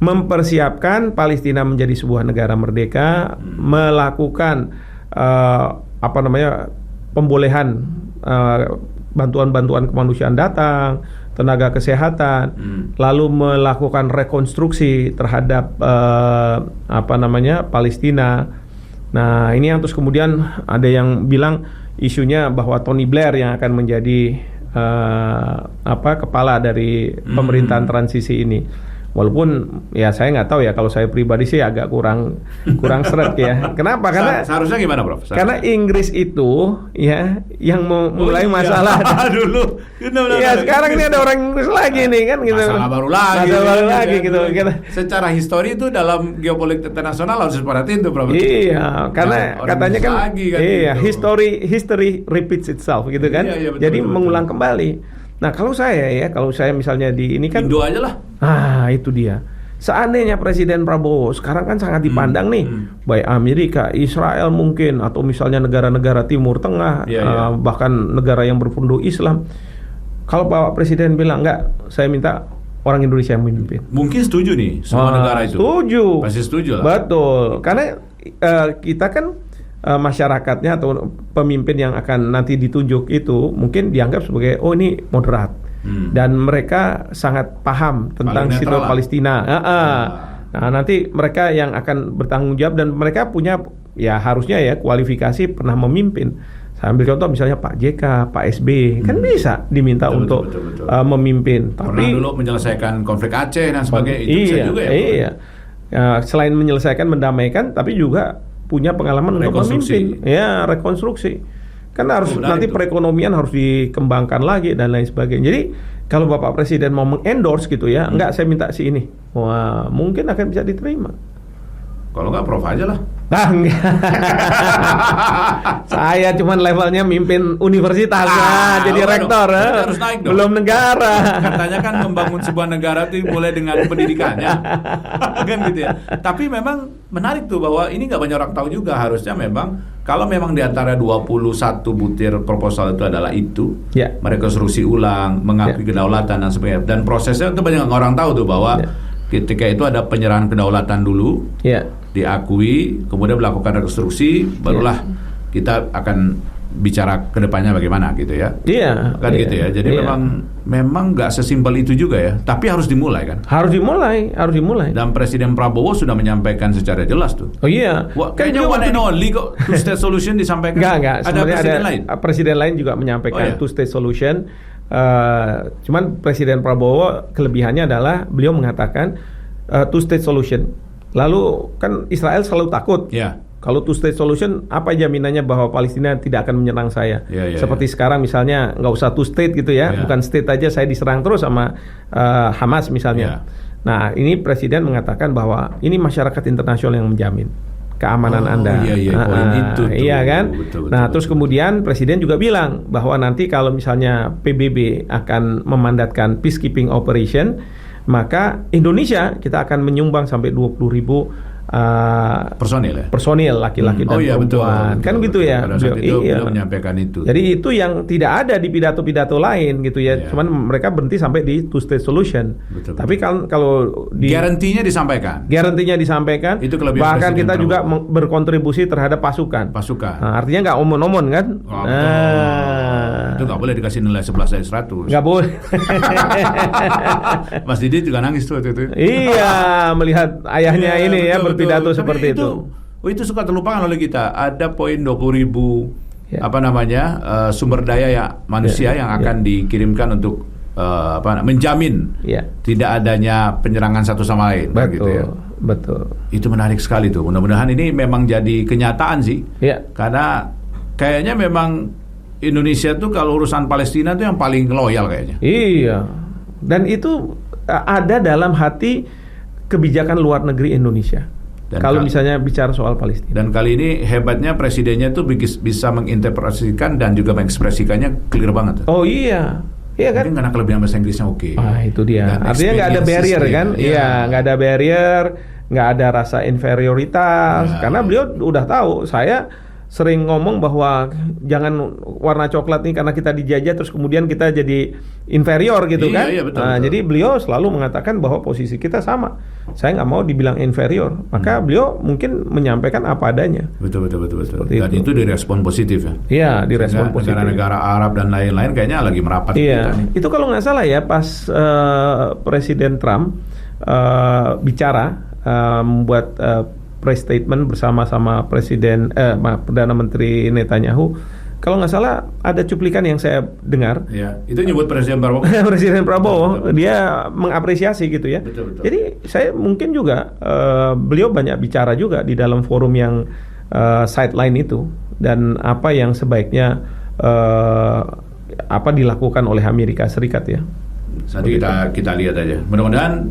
mempersiapkan Palestina menjadi sebuah negara merdeka, melakukan pembolehan bantuan-bantuan kemanusiaan datang, tenaga kesehatan, lalu melakukan rekonstruksi terhadap Palestina. Nah, ini yang terus kemudian ada yang bilang isunya bahwa Tony Blair yang akan menjadi kepala dari pemerintahan transisi ini. Walaupun ya saya nggak tahu ya, kalau saya pribadi sih agak kurang seret ya. Kenapa? Karena seharusnya gimana, Prof? Karena Inggris itu ya yang mulai masalah dulu. Sekarang ini ada orang Inggris lagi nih kan gitu. Masalah baru lagi gitu. Secara histori itu dalam geopolitik internasional harus seperti itu, Prof. Iya, karena katanya kan history repeats itself gitu kan. Iya, betul, jadi mengulang kembali. Nah, kalau saya misalnya di ini kan Indo aja lah. Itu dia. Seandainya Presiden Prabowo sekarang kan sangat dipandang nih, baik Amerika, Israel mungkin, atau misalnya negara-negara Timur Tengah, bahkan negara yang berpenduduk Islam. Kalau Bapak Presiden bilang enggak, saya minta orang Indonesia yang memimpin. Mungkin setuju nih semua negara itu. Setuju. Pasti setuju lah. Betul. Karena kita kan masyarakatnya atau pemimpin yang akan nanti ditunjuk itu mungkin dianggap sebagai ini moderat dan mereka sangat paham tentang situasi Palestina. Nah, nanti mereka yang akan bertanggung jawab dan mereka punya ya harusnya ya kualifikasi pernah memimpin. Saya ambil contoh misalnya Pak JK, Pak SB kan bisa diminta untuk memimpin. Pernah dulu menyelesaikan konflik Aceh dan sebagainya. Itu bisa juga ya. Iya. Selain menyelesaikan, mendamaikan, tapi juga punya pengalaman untuk memimpin, rekonstruksi. Kan harus nanti perekonomian harus dikembangkan lagi dan lain sebagainya. Jadi kalau Bapak Presiden mau mengendorse gitu ya, enggak saya minta si ini, wah mungkin akan bisa diterima. Kalau nggak Prof aja lah. Enggak. Saya cuman levelnya mimpin universitas, jadi rektor, harus naik dong. Belum negara. Katanya kan membangun sebuah negara itu mulai dengan pendidikannya, kan gitu ya. Tapi memang menarik tuh bahwa ini nggak banyak orang tahu juga. Harusnya memang kalau memang di antara 21 butir proposal itu adalah itu, merekonstruksi ulang, mengakui kedaulatan dan sebagainya. Dan prosesnya itu banyak orang tahu tuh bahwa ketika itu ada penyerahan kedaulatan dulu, diakui, kemudian melakukan rekonstruksi, barulah kita akan bicara ke depannya bagaimana gitu ya. Kan gitu ya. Jadi memang nggak sesimpel itu juga ya. Tapi harus dimulai kan. Harus dimulai. Dan Presiden Prabowo sudah menyampaikan secara jelas tuh. Kayaknya one and only kok two state solution disampaikan. Enggak. Ada presiden lain. Presiden lain juga menyampaikan two state solution. Cuman Presiden Prabowo kelebihannya adalah beliau mengatakan two state solution. Lalu kan Israel selalu takut. Kalau two state solution, apa jaminannya bahwa Palestina tidak akan menyerang saya? Seperti sekarang misalnya nggak usah two state gitu ya, bukan state aja saya diserang terus sama Hamas misalnya. Nah, ini Presiden mengatakan bahwa ini masyarakat internasional yang menjamin keamanan Anda. Iya kan? Betul, terus kemudian Presiden juga bilang bahwa nanti kalau misalnya PBB akan memandatkan peacekeeping operation, maka Indonesia kita akan menyumbang sampai 20.000 personil laki-laki dan perempuan. Kan gitu ya. Beliau menyampaikan itu. Jadi itu yang tidak ada di pidato-pidato lain gitu ya. Cuman mereka berhenti sampai di two state solution. Tapi kalau di garantinya disampaikan. Itu kelebihan. Bahkan kita juga berkontribusi terhadap pasukan. Nah, artinya nggak omon-omon kan? Itu nggak boleh dikasih nilai 11 dari 100. Nggak boleh. Mas Didi juga nangis tuh waktu itu. Iya, melihat ayahnya ini betul, ya berpidato seperti itu. Itu suka terlupakan oleh kita. Ada poin 20.000 sumber daya ya manusia yang akan dikirimkan untuk menjamin tidak adanya penyerangan satu sama lain. Betul, gitu ya. Betul. Itu menarik sekali tuh. Mudah-mudahan ini memang jadi kenyataan sih. Karena kayaknya memang Indonesia tuh kalau urusan Palestina tuh yang paling loyal kayaknya. Iya. Dan itu ada dalam hati kebijakan luar negeri Indonesia. Kalau misalnya bicara soal Palestina. Dan kali ini hebatnya presidennya tuh bisa menginterpretasikan dan juga mengekspresikannya clear banget. Oh iya. Iya kan? Mungkin karena kelebihan bahasa Inggrisnya oke. Itu dia. Dan artinya nggak ada barrier kan? Iya, nggak ada barrier, nggak ada rasa inferioritas. Karena beliau udah tahu, saya sering ngomong bahwa jangan warna coklat nih karena kita dijajah terus kemudian kita jadi inferior gitu kan. Iya, betul. Jadi beliau selalu mengatakan bahwa posisi kita sama. Saya nggak mau dibilang inferior. Maka beliau mungkin menyampaikan apa adanya. Betul. Dan itu direspon positif ya. Iya, direspon positif. Negara-negara Arab dan lain-lain kayaknya lagi merapat. Iya. Itu kalau nggak salah ya pas Presiden Trump bicara membuat press statement bersama-sama Perdana Menteri Netanyahu. Kalau nggak salah ada cuplikan yang saya dengar. Ya, itu nyebut Presiden Prabowo. Presiden Prabowo, dia mengapresiasi gitu ya. Betul. Jadi saya mungkin juga beliau banyak bicara juga di dalam forum yang sideline itu dan apa yang sebaiknya dilakukan oleh Amerika Serikat ya. Nanti kita lihat aja. Mudah-mudahan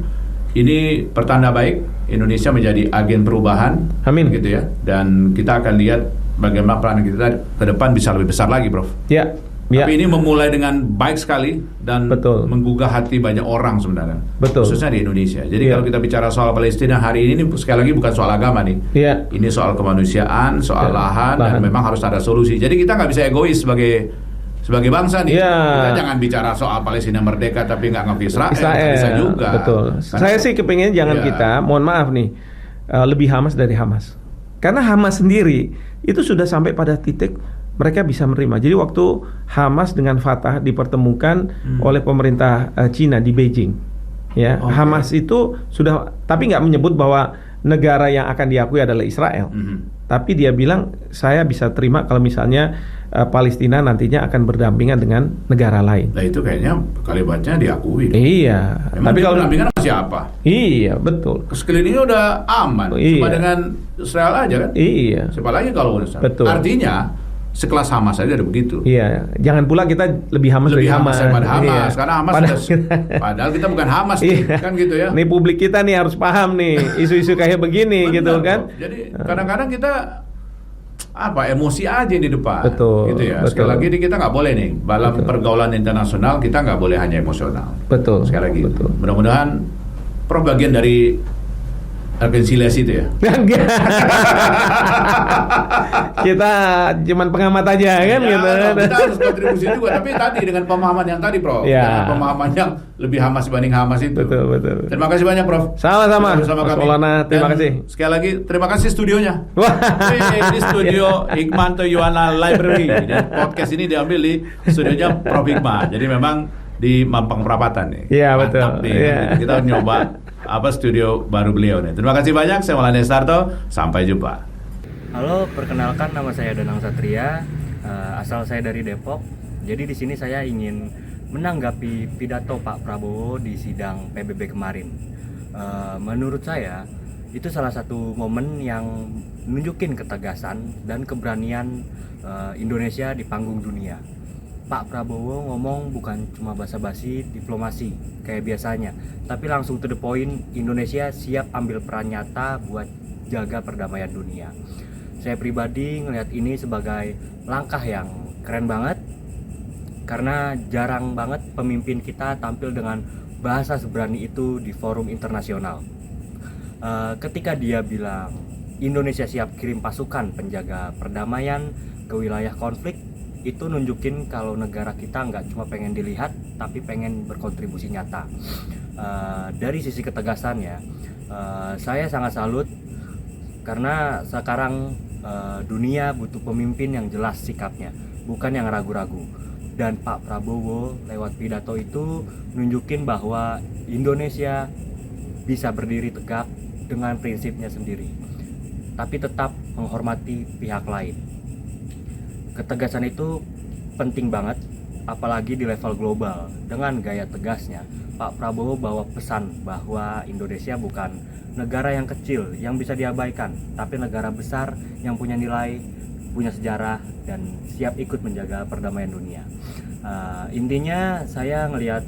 ini pertanda baik Indonesia menjadi agen perubahan. Amin. Gitu ya. Dan kita akan lihat bagaimana peran kita ke depan bisa lebih besar lagi, Prof. Ya. Tapi ini memulai dengan baik sekali dan menggugah hati banyak orang sebenarnya. Betul. Khususnya di Indonesia. Jadi kalau kita bicara soal Palestina hari ini sekali lagi bukan soal agama nih. Ini soal kemanusiaan, soal lahan dan memang harus ada solusi. Jadi kita nggak bisa egois sebagai bangsa nih. Kita jangan bicara soal Palestina merdeka tapi nggak ngaku Israel. Bisa juga. Betul. Saya sih kepingin jangan kita, mohon maaf nih, lebih Hamas dari Hamas. Karena Hamas sendiri itu sudah sampai pada titik mereka bisa menerima. Jadi waktu Hamas dengan Fatah dipertemukan oleh pemerintah Cina di Beijing, Hamas itu sudah, tapi nggak menyebut bahwa negara yang akan diakui adalah Israel. Tapi dia bilang saya bisa terima kalau misalnya Palestina nantinya akan berdampingan dengan negara lain. Nah itu kayaknya kalimatnya diakui. Iya. Memang tapi kalau berdampingan sama siapa? Iya betul. Sekelilingnya udah aman. Cuma dengan Israel aja kan? Iya. Siapa lagi kalau Israel? Betul. Artinya sekelas Hamas saja ada begitu. Iya. Jangan pula kita lebih Hamas dari Hamas. Daripada Hamas. Karena Hamas padahal kita bukan Hamas kan gitu ya. Nih publik kita nih harus paham nih isu-isu kayak begini. Benar, gitu kan. Jadi kadang-kadang kita emosi aja di depan. Betul. Gitu ya. Sekali lagi kita nggak boleh nih dalam pergaulan internasional kita nggak boleh hanya emosional. Betul. Sekali lagi. Betul. Mudah-mudahan bagian dari rekonsiliasi itu ya. Kita cuman pengamat aja kan gitu. Kita harus kontribusi juga. Tapi tadi dengan pemahaman yang tadi, Prof. Dengan pemahaman yang lebih Hamas dibanding Hamas itu. Betul. Terima kasih banyak, Prof. Sama-sama. Bersama kami. Terima kasih. Sekali lagi terima kasih studionya. Ini studio Hikmanto Yuwana Library. Dan podcast ini diambil di studionya Prof Hikmah. Jadi memang di Mampang Perapatan nih. Iya, betul. Kita nyoba studio baru beliau nih. Terima kasih banyak. Saya Maulana Esnarto. Sampai jumpa. Halo, perkenalkan nama saya Danang Satria. Asal saya dari Depok. Jadi di sini saya ingin menanggapi pidato Pak Prabowo di sidang PBB kemarin. Menurut saya itu salah satu momen yang nunjukin ketegasan dan keberanian Indonesia di panggung dunia. Pak Prabowo ngomong bukan cuma basa-basi diplomasi kayak biasanya, tapi langsung to the point. Indonesia siap ambil peran nyata buat jaga perdamaian dunia. Saya pribadi ngelihat ini sebagai langkah yang keren banget, karena jarang banget pemimpin kita tampil dengan bahasa seberani itu di forum internasional. Ketika dia bilang Indonesia siap kirim pasukan penjaga perdamaian ke wilayah konflik, itu nunjukin kalau negara kita nggak cuma pengen dilihat tapi pengen berkontribusi nyata. Dari sisi ketegasannya, saya sangat salut karena sekarang dunia butuh pemimpin yang jelas sikapnya, bukan yang ragu-ragu. Dan Pak Prabowo lewat pidato itu nunjukin bahwa Indonesia bisa berdiri tegak dengan prinsipnya sendiri, tapi tetap menghormati pihak lain. ketegasan itu penting banget, apalagi di level global. Dengan gaya tegasnya, Pak Prabowo bawa pesan bahwa Indonesia bukan negara yang kecil yang bisa diabaikan, tapi negara besar yang punya nilai, punya sejarah, dan siap ikut menjaga perdamaian dunia. Intinya saya ngelihat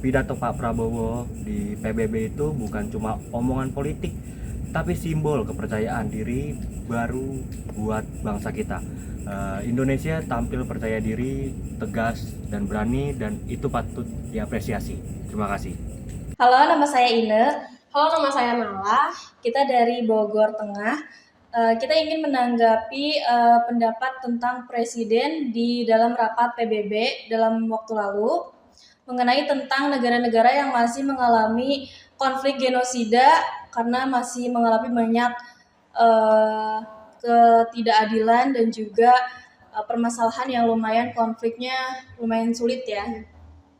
pidato Pak Prabowo di PBB itu bukan cuma omongan politik, tapi simbol kepercayaan diri baru buat bangsa kita. Indonesia tampil percaya diri, tegas, dan berani, dan itu patut diapresiasi. Terima kasih. Halo, nama saya Ine. Halo, nama saya Nala. Kita dari Bogor Tengah. Kita ingin menanggapi pendapat tentang Presiden di dalam rapat PBB dalam waktu lalu mengenai tentang negara-negara yang masih mengalami konflik genosida karena masih mengalami banyak ketidakadilan dan juga permasalahan yang konfliknya lumayan sulit ya.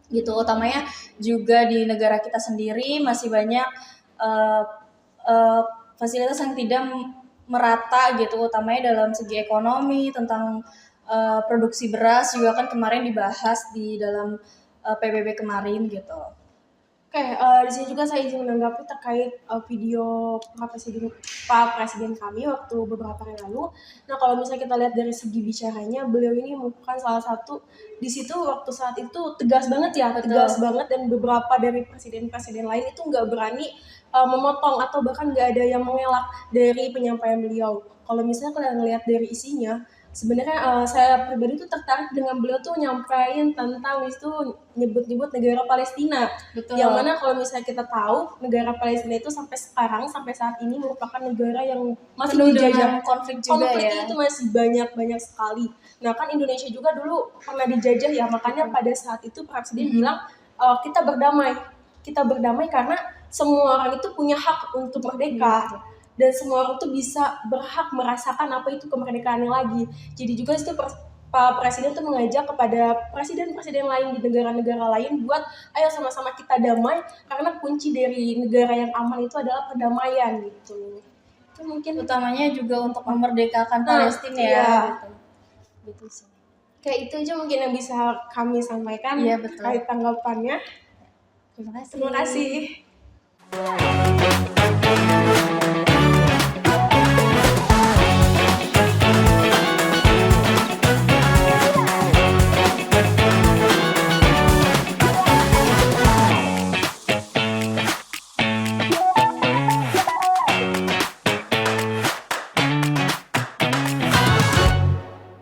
Gitu, utamanya juga di negara kita sendiri masih banyak fasilitas yang tidak merata gitu, utamanya dalam segi ekonomi, tentang produksi beras juga kan kemarin dibahas di dalam PBB kemarin gitu. Oke, di sini juga saya izin menanggapi terkait video Pak Presiden kami waktu beberapa hari lalu. Nah, kalau misalnya kita lihat dari segi bicaranya, beliau ini merupakan salah satu di situ waktu saat itu tegas banget ya, Betul. tegas banget, dan beberapa dari presiden-presiden lain itu nggak berani memotong atau bahkan nggak ada yang mengelak dari penyampaian beliau. Kalau misalnya kalian ngelihat dari isinya, sebenarnya saya pribadi tuh tertarik dengan beliau tuh nyampein tentang itu nyebut-nyebut negara Palestina. Betul. Yang mana kalau misalnya kita tahu negara Palestina itu sampai sekarang, sampai saat ini merupakan negara yang masih Penuh dijajah. dengan konflik juga Konfliknya ya. itu masih banyak sekali. Nah, kan Indonesia juga dulu pernah dijajah ya, makanya pada saat itu Presiden bilang kita berdamai karena semua orang itu punya hak untuk merdeka. Dan semua orang tuh bisa berhak merasakan apa itu kemerdekaan lagi. Jadi juga itu Pak Presiden tuh mengajak kepada presiden-presiden lain di negara-negara lain buat ayo sama-sama kita damai, karena kunci dari negara yang aman itu adalah perdamaian gitu. Itu mungkin Utamanya juga untuk memerdekakan Palestina ya. iya. Gitu sih. Kayak itu aja mungkin yang bisa kami sampaikan Iya, betul. terkait tanggapannya. Terima kasih. Terima kasih.